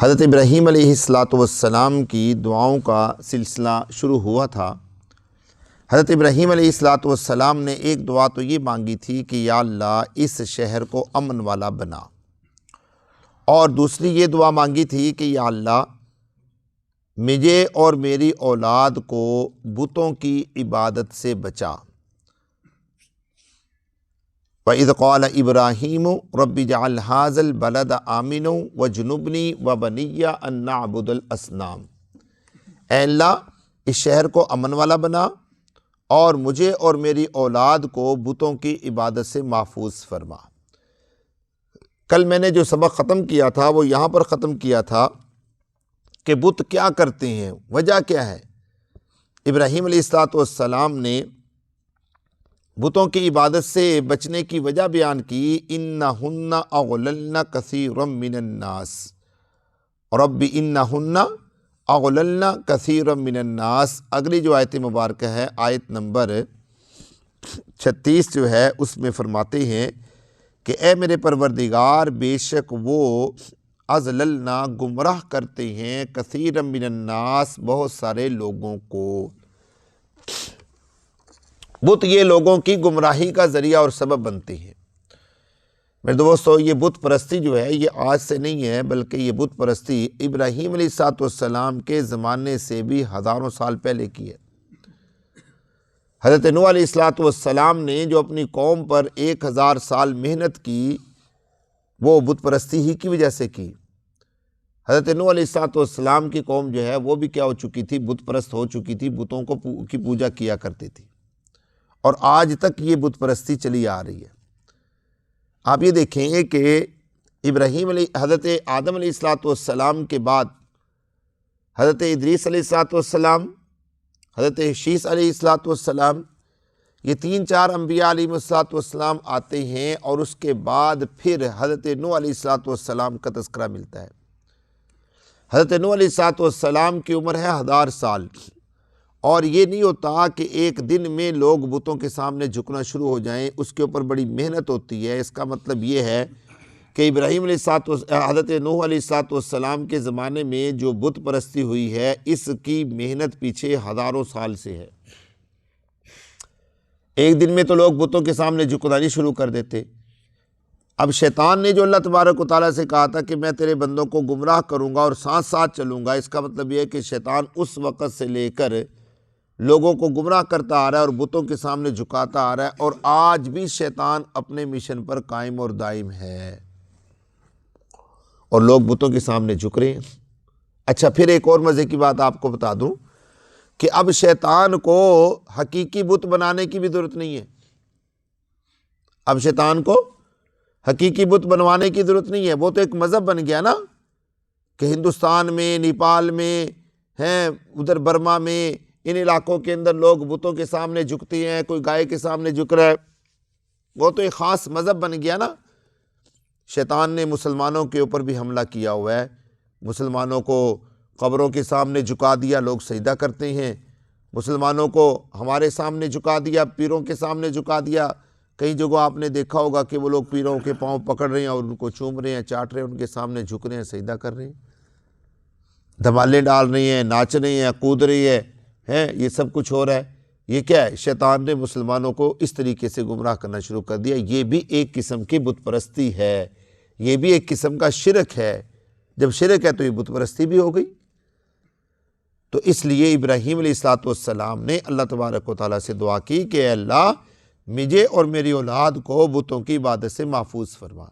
حضرت ابراہیم علیہ السلام کی دعاؤں کا سلسلہ شروع ہوا تھا۔ حضرت ابراہیم علیہ السلام نے ایک دعا تو یہ مانگی تھی کہ یا اللہ اس شہر کو امن والا بنا، اور دوسری یہ دعا مانگی تھی کہ یا اللہ مجھے اور میری اولاد کو بتوں کی عبادت سے بچا۔ وَإِذْ قَالَ إِبْرَاهِيمُ رَبِّ اجْعَلْ هَٰذَا الْبَلَدَ آمِنًا وَاجْنُبْنِي وَبَنِيَّ أَن نَّعْبُدَ الْأَصْنَامَ، اے اللہ اس شہر کو امن والا بنا اور مجھے اور میری اولاد کو بتوں کی عبادت سے محفوظ فرما۔ کل میں نے جو سبق ختم کیا تھا وہ یہاں پر ختم کیا تھا کہ بت کیا کرتے ہیں، وجہ کیا ہے۔ ابراہیم علیہ السلام نے بتوں کی عبادت سے بچنے کی وجہ بیان کی، اِنَّهُنَّ أَضْلَلْنَ كَثِيرًا مِّنَ النَّاسِ رَبِّ اِنَّهُنَّ أَضْلَلْنَ كَثِيرًا مِّنَ النَّاسِ۔ اگلی جو آیت مبارکہ ہے آیت نمبر 36 جو ہے اس میں فرماتے ہیں کہ اے میرے پروردگار بے شک وہ اضللنا گمراہ کرتے ہیں، کثیر من الناس بہت سارے لوگوں کو۔ بت یہ لوگوں کی گمراہی کا ذریعہ اور سبب بنتے ہیں۔ میرے دوستو یہ بت پرستی جو ہے یہ آج سے نہیں ہے، بلکہ یہ بت پرستی ابراہیم علیہ السلام کے زمانے سے بھی ہزاروں سال پہلے کی ہے۔ حضرت نوح علیہ السلام نے جو اپنی قوم پر 1000 سال محنت کی وہ بت پرستی ہی کی وجہ سے کی۔ حضرت نوح علیہ السلام کی قوم جو ہے وہ بھی کیا ہو چکی تھی، بت پرست ہو چکی تھی، بتوں کی پوجا کیا کرتی تھی، اور آج تک یہ بت پرستی چلی آ رہی ہے۔ آپ یہ دیکھیں گے کہ حضرت آدم علیہ السلام کے بعد حضرت ادریس علیہ السلام، حضرت شیس علیہ السلام، یہ 3-4 انبیاء علیہ السلام آتے ہیں، اور اس کے بعد پھر حضرت نوح علیہ السلام کا تذکرہ ملتا ہے۔ حضرت نوح علیہ السلام کی عمر ہے 1000 سال، اور یہ نہیں ہوتا کہ ایک دن میں لوگ بتوں کے سامنے جھکنا شروع ہو جائیں، اس کے اوپر بڑی محنت ہوتی ہے۔ اس کا مطلب یہ ہے کہ حضرت نوح علیہ السلام کے زمانے میں جو بت پرستی ہوئی ہے اس کی محنت پیچھے ہزاروں سال سے ہے۔ ایک دن میں تو لوگ بتوں کے سامنے جھکنا نہیں شروع کر دیتے۔ اب شیطان نے جو اللہ تبارک و تعالیٰ سے کہا تھا کہ میں تیرے بندوں کو گمراہ کروں گا اور ساتھ ساتھ چلوں گا، اس کا مطلب یہ ہے کہ شیطان اس وقت سے لے کر لوگوں کو گمراہ کرتا آ رہا ہے اور بتوں کے سامنے جھکاتا آ رہا ہے، اور آج بھی شیطان اپنے مشن پر قائم اور دائم ہے، اور لوگ بتوں کے سامنے جھک رہے ہیں۔ اچھا، پھر ایک اور مزے کی بات آپ کو بتا دوں کہ اب شیطان کو حقیقی بت بنانے کی بھی ضرورت نہیں ہے۔ اب شیطان کو حقیقی بت بنوانے کی ضرورت نہیں ہے، وہ تو ایک مذہب بن گیا نا، کہ ہندوستان میں، نیپال میں ہیں، ادھر برما میں، ان علاقوں کے اندر لوگ بتوں کے سامنے جھکتے ہیں، کوئی گائے کے سامنے جھک رہا ہے، وہ تو ایک خاص مذہب بن گیا نا۔ شیطان نے مسلمانوں کے اوپر بھی حملہ کیا ہوا ہے، مسلمانوں کو قبروں کے سامنے جھکا دیا، لوگ سجدہ کرتے ہیں، مسلمانوں کو ہمارے سامنے جھکا دیا، پیروں کے سامنے جھکا دیا۔ کئی جگہ آپ نے دیکھا ہوگا کہ وہ لوگ پیروں کے پاؤں پکڑ رہے ہیں اور ان کو چوم رہے ہیں، چاٹ رہے ہیں، ان کے سامنے جھک رہے ہیں، سجدہ کر رہے ہیں، دھمالے ڈال رہے ہیں، ناچ رہے ہیں، کود رہے ہیں، یہ سب کچھ ہو رہا ہے۔ یہ کیا ہے؟ شیطان نے مسلمانوں کو اس طریقے سے گمراہ کرنا شروع کر دیا۔ یہ بھی ایک قسم کی بت پرستی ہے، یہ بھی ایک قسم کا شرک ہے۔ جب شرک ہے تو یہ بت پرستی بھی ہو گئی۔ تو اس لیے ابراہیم علیہ السلام نے اللہ تبارک و تعالیٰ سے دعا کی کہ اے اللہ مجھے اور میری اولاد کو بتوں کی عبادت سے محفوظ فرما،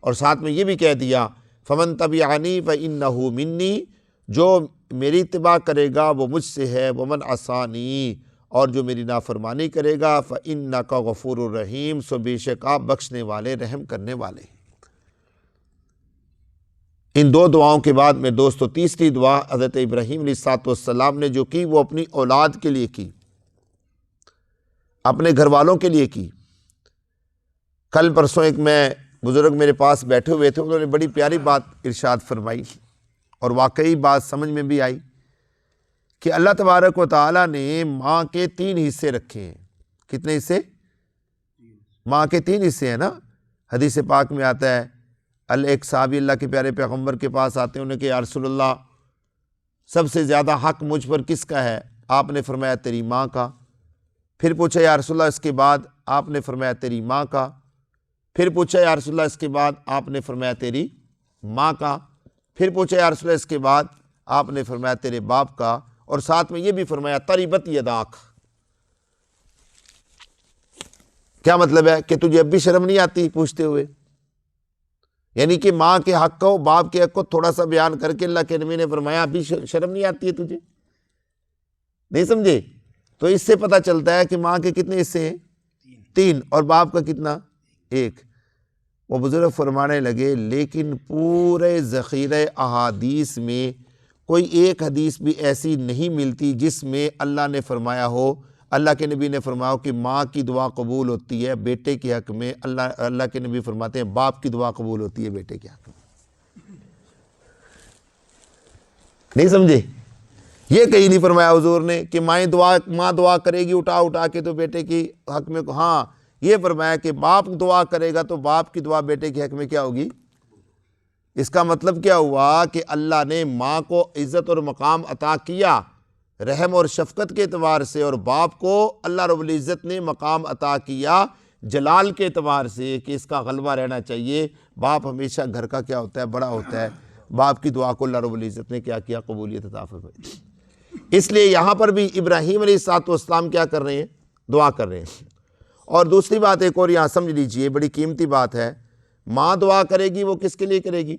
اور ساتھ میں یہ بھی کہہ دیا فَمَن تَبِعَنِي فَإِنَّهُ مِنِّي، جو میری اتباع کرے گا وہ مجھ سے ہے، وَمَنْ عَصَانِي، اور جو میری نافرمانی کرے گا فَإِنَّكَ غَفُورٌ رَحِيمٌ، سو بے شک آپ بخشنے والے، رحم کرنے والے ہیں۔ ان دو دعاؤں کے بعد میں دوستو تیسری دعا حضرت ابراہیم علیہ السلام نے جو کی وہ اپنی اولاد کے لیے کی، اپنے گھر والوں کے لیے کی۔ کل پرسوں ایک بزرگ میرے پاس بیٹھے ہوئے تھے، انہوں نے بڑی پیاری بات ارشاد فرمائی، اور واقعی بات سمجھ میں بھی آئی کہ اللہ تبارک و تعالیٰ نے ماں کے 3 حصے رکھے ہیں۔ کتنے حصے؟ ماں کے 3 حصے ہیں نا۔ حدیث پاک میں آتا ہے ایک صحابی اللہ کے پیارے پیغمبر کے پاس آتے ہیں، انہیں کہ یا رسول اللہ سب سے زیادہ حق مجھ پر کس کا ہے؟ آپ نے فرمایا تیری ماں کا۔ پھر پوچھا یا رسول اللہ اس کے بعد؟ آپ نے فرمایا تیری ماں کا۔ پھر پوچھا یا رسول اللہ اس کے بعد؟ آپ نے فرمایا تیری ماں کا۔ پھر پوچھا یا رسول اللہ اس کے بعد؟ آپ نے فرمایا تیرے باپ کا، اور ساتھ میں یہ بھی فرمایا تریبت یداک۔ کیا مطلب ہے کہ تجھے اب بھی شرم نہیں آتی پوچھتے ہوئے؟ یعنی کہ ماں کے حق کو، باپ کے حق کو تھوڑا سا بیان کر کے اللہ کے نبی نے فرمایا ابھی شرم نہیں آتی ہے تجھے؟ نہیں سمجھے؟ تو اس سے پتہ چلتا ہے کہ ماں کے کتنے حصے ہیں؟ 3، اور باپ کا کتنا؟ 1۔ وہ بزرگ فرمانے لگے لیکن پورے ذخیرہ احادیث میں کوئی ایک حدیث بھی ایسی نہیں ملتی جس میں اللہ نے فرمایا ہو، اللہ کے نبی نے فرمایا ہو کہ ماں کی دعا قبول ہوتی ہے بیٹے کے حق میں۔ اللہ کے نبی فرماتے ہیں باپ کی دعا قبول ہوتی ہے بیٹے کے حق میں۔ نہیں سمجھے؟ یہ کہیں نہیں فرمایا حضور نے کہ ماں دعا کرے گی اٹھا کے تو بیٹے کی حق میں، ہاں یہ فرمایا کہ باپ دعا کرے گا تو باپ کی دعا بیٹے کے حق میں کیا ہوگی؟ اس کا مطلب کیا ہوا کہ اللہ نے ماں کو عزت اور مقام عطا کیا رحم اور شفقت کے اعتبار سے، اور باپ کو اللہ رب العزت نے مقام عطا کیا جلال کے اعتبار سے کہ اس کا غلبہ رہنا چاہیے۔ باپ ہمیشہ گھر کا کیا ہوتا ہے؟ بڑا ہوتا ہے۔ باپ کی دعا کو اللہ رب العزت نے کیا کیا؟ قبولیت عطا فرمائی۔ اس لیے یہاں پر بھی ابراہیم علیہ السلام کیا کر رہے ہیں؟ دعا کر رہے ہیں۔ اور دوسری بات ایک اور یہاں سمجھ لیجئے، بڑی قیمتی بات ہے، ماں دعا کرے گی وہ کس کے لیے کرے گی؟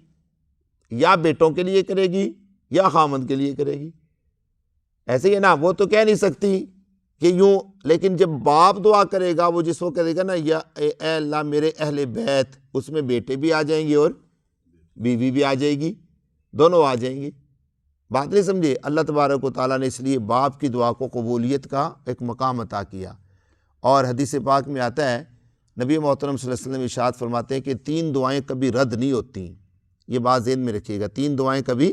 یا بیٹوں کے لیے کرے گی یا خامند کے لیے کرے گی، ایسے ہی ہے نا؟ وہ تو کہہ نہیں سکتی کہ یوں، لیکن جب باپ دعا کرے گا وہ جس وہ کرے گا نا یا اے اللہ میرے اہل بیت، اس میں بیٹے بھی آ جائیں گے اور بیوی بھی آ جائے گی، دونوں آ جائیں گی۔ بات نہیں سمجھے؟ اللہ تبارک و تعالیٰ نے اس لیے باپ کی دعا کو قبولیت کا ایک مقام عطا کیا۔ اور حدیث پاک میں آتا ہے، نبی محترم صلی اللہ علیہ وسلم ارشاد فرماتے ہیں کہ 3 دعائیں کبھی رد نہیں ہوتی۔ یہ بات ذہن میں رکھیے گا، 3 دعائیں کبھی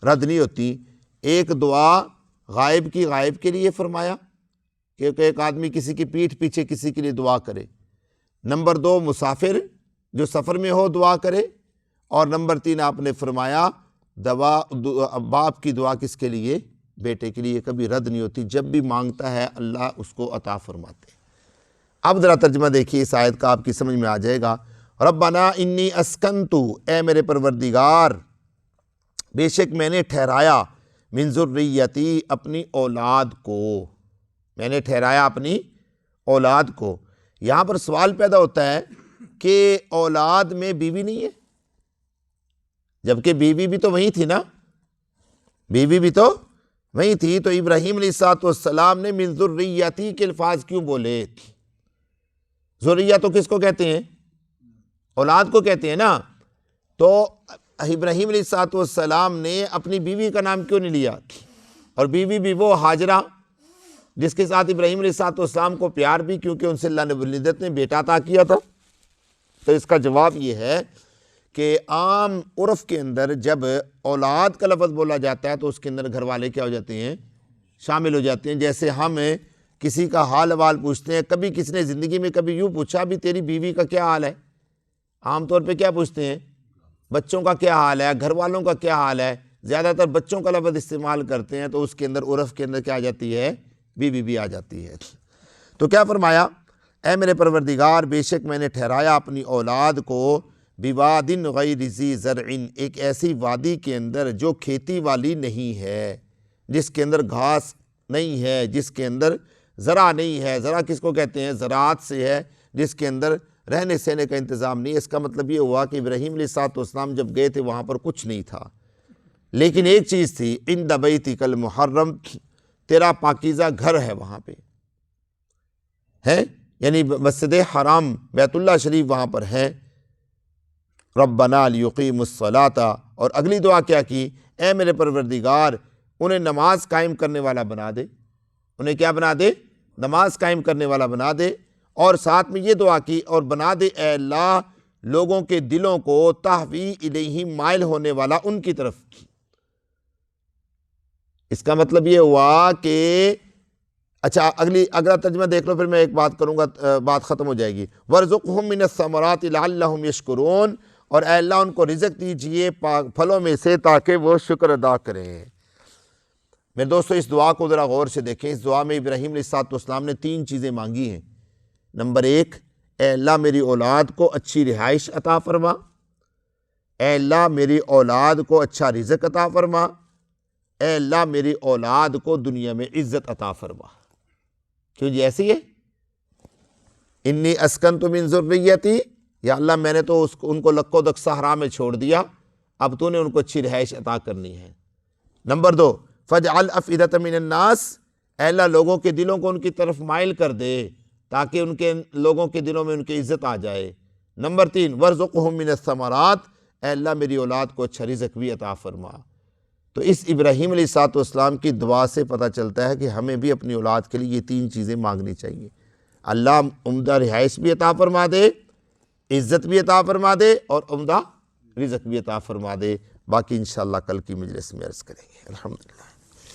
رد نہیں ہوتی۔ ایک دعا غائب کی غائب کے لیے فرمایا کہ ایک آدمی کسی کی پیٹھ پیچھے کسی کے لیے دعا کرے۔ نمبر 2 مسافر جو سفر میں ہو دعا کرے، اور نمبر 3 آپ نے فرمایا باپ کی دعا کس کے لیے؟ بیٹے کے لیے، کبھی رد نہیں ہوتی، جب بھی مانگتا ہے اللہ اس کو عطا فرماتے ہیں۔ اب ذرا ترجمہ دیکھیے اس آیت کا، آپ کی سمجھ میں آ جائے گا۔ ربنا انی اسکنتو، اے میرے پروردگار بے شک میں نے ٹھہرایا، من ذریتی اپنی اولاد کو، میں نے ٹھہرایا اپنی اولاد کو۔ یہاں پر سوال پیدا ہوتا ہے کہ اولاد میں بیوی نہیں ہے، جبکہ بیوی بھی تو وہی تھی نا، بیوی بھی تو وہی تھی، تو ابراہیم علیہ السلام نے من ذریتی کے الفاظ کیوں بولے؟ ذریہ تو کس کو کہتے ہیں؟ اولاد کو کہتے ہیں نا۔ تو ابراہیم علیہ السلام نے اپنی بیوی کا نام کیوں نہیں لیا؟ اور بیوی بھی وہ ہاجرہ جس کے ساتھ ابراہیم علیہ السلام کو پیار بھی، کیونکہ ان سے اللہ رب العزت نے بیٹا عطا کیا تھا۔ تو اس کا جواب یہ ہے کہ عام عرف کے اندر جب اولاد کا لفظ بولا جاتا ہے تو اس کے اندر گھر والے کیا ہو جاتے ہیں؟ شامل ہو جاتے ہیں۔ جیسے ہم کسی کا حال احوال پوچھتے ہیں، کبھی کسی نے زندگی میں کبھی یوں پوچھا بھی تیری بیوی کا کیا حال ہے؟ عام طور پہ کیا پوچھتے ہیں؟ بچوں کا کیا حال ہے، گھر والوں کا کیا حال ہے، زیادہ تر بچوں کا لفظ استعمال کرتے ہیں، تو اس کے اندر عرف کے اندر کیا آ جاتی ہے؟ بیوی بھی آ جاتی ہے۔ تو کیا فرمایا؟ اے میرے پروردگار بے شک میں نے ٹھہرایا اپنی اولاد کو بواد غیر ذی زرع، ایک ایسی وادی کے اندر جو کھیتی والی نہیں ہے، جس کے اندر گھاس نہیں ہے، جس کے اندر زرع نہیں ہے۔ زرع کس کو کہتے ہیں؟ زراعت سے ہے، جس کے اندر رہنے سہنے کا انتظام نہیں ہے۔ اس کا مطلب یہ ہوا کہ ابراہیم علیہ السلام جب گئے تھے وہاں پر کچھ نہیں تھا، لیکن ایک چیز تھی، عند بیتک المحرم، تیرا پاکیزہ گھر ہے وہاں پہ ہے، یعنی مسجد حرام بیت اللہ شریف وہاں پر ہے۔ ربنا لیقیموا الصلاۃ، اور اگلی دعا کیا کی؟ اے میرے پروردگار انہیں نماز قائم کرنے والا بنا دے، انہیں کیا بنا دے؟ نماز قائم کرنے والا بنا دے۔ اور ساتھ میں یہ دعا کی، اور بنا دے اے اللہ لوگوں کے دلوں کو تہوی الیہ، مائل ہونے والا ان کی طرف۔ اس کا مطلب یہ ہوا کہ اچھا اگلا ترجمہ دیکھ لو، پھر میں ایک بات کروں گا، بات ختم ہو جائے گی۔ وَارْزُقْهُم مِّنَ الثَّمَرَاتِ لَعَلَّهُمْ يَشْكُرُونَ، اور اے اللہ ان کو رزق دیجئے پاک پھلوں میں سے تاکہ وہ شکر ادا کریں۔ میرے دوستو اس دعا کو ذرا غور سے دیکھیں۔ اس دعا میں ابراہیم علیہ السلام نے 3 چیزیں مانگی ہیں۔ نمبر 1، اے اللہ میری اولاد کو اچھی رہائش عطا فرما، اے اللہ میری اولاد کو اچھا رزق عطا فرما، اے اللہ میری اولاد کو دنیا میں عزت عطا فرما۔ کیوں جی ایسی ہے؟ انی اسکنت من ذریتی، یا اللہ میں نے تو ان کو لکو دک صحرا میں چھوڑ دیا، اب تو نے ان کو اچھی رہائش عطا کرنی ہے۔ نمبر 2، فجعل افئدۃ من الناس، اے اللہ لوگوں کے دلوں کو ان کی طرف مائل کر دے تاکہ ان کے لوگوں کے دلوں میں ان کی عزت آ جائے۔ نمبر 3، وارزقہم من الثمرات، اے اللہ میری اولاد کو اچھا رزق بھی عطا فرما۔ تو اس ابراہیم علیہ السلام کی دعا سے پتہ چلتا ہے کہ ہمیں بھی اپنی اولاد کے لیے یہ 3 چیزیں مانگنی چاہیے۔ اللہ عمدہ رہائش بھی عطا فرما دے، عزت بھی عطا فرما دے، اور عمدہ رزق بھی عطا فرما دے۔ باقی انشاءاللہ کل کی مجلس میں عرض کریں گے۔ الحمدللہ۔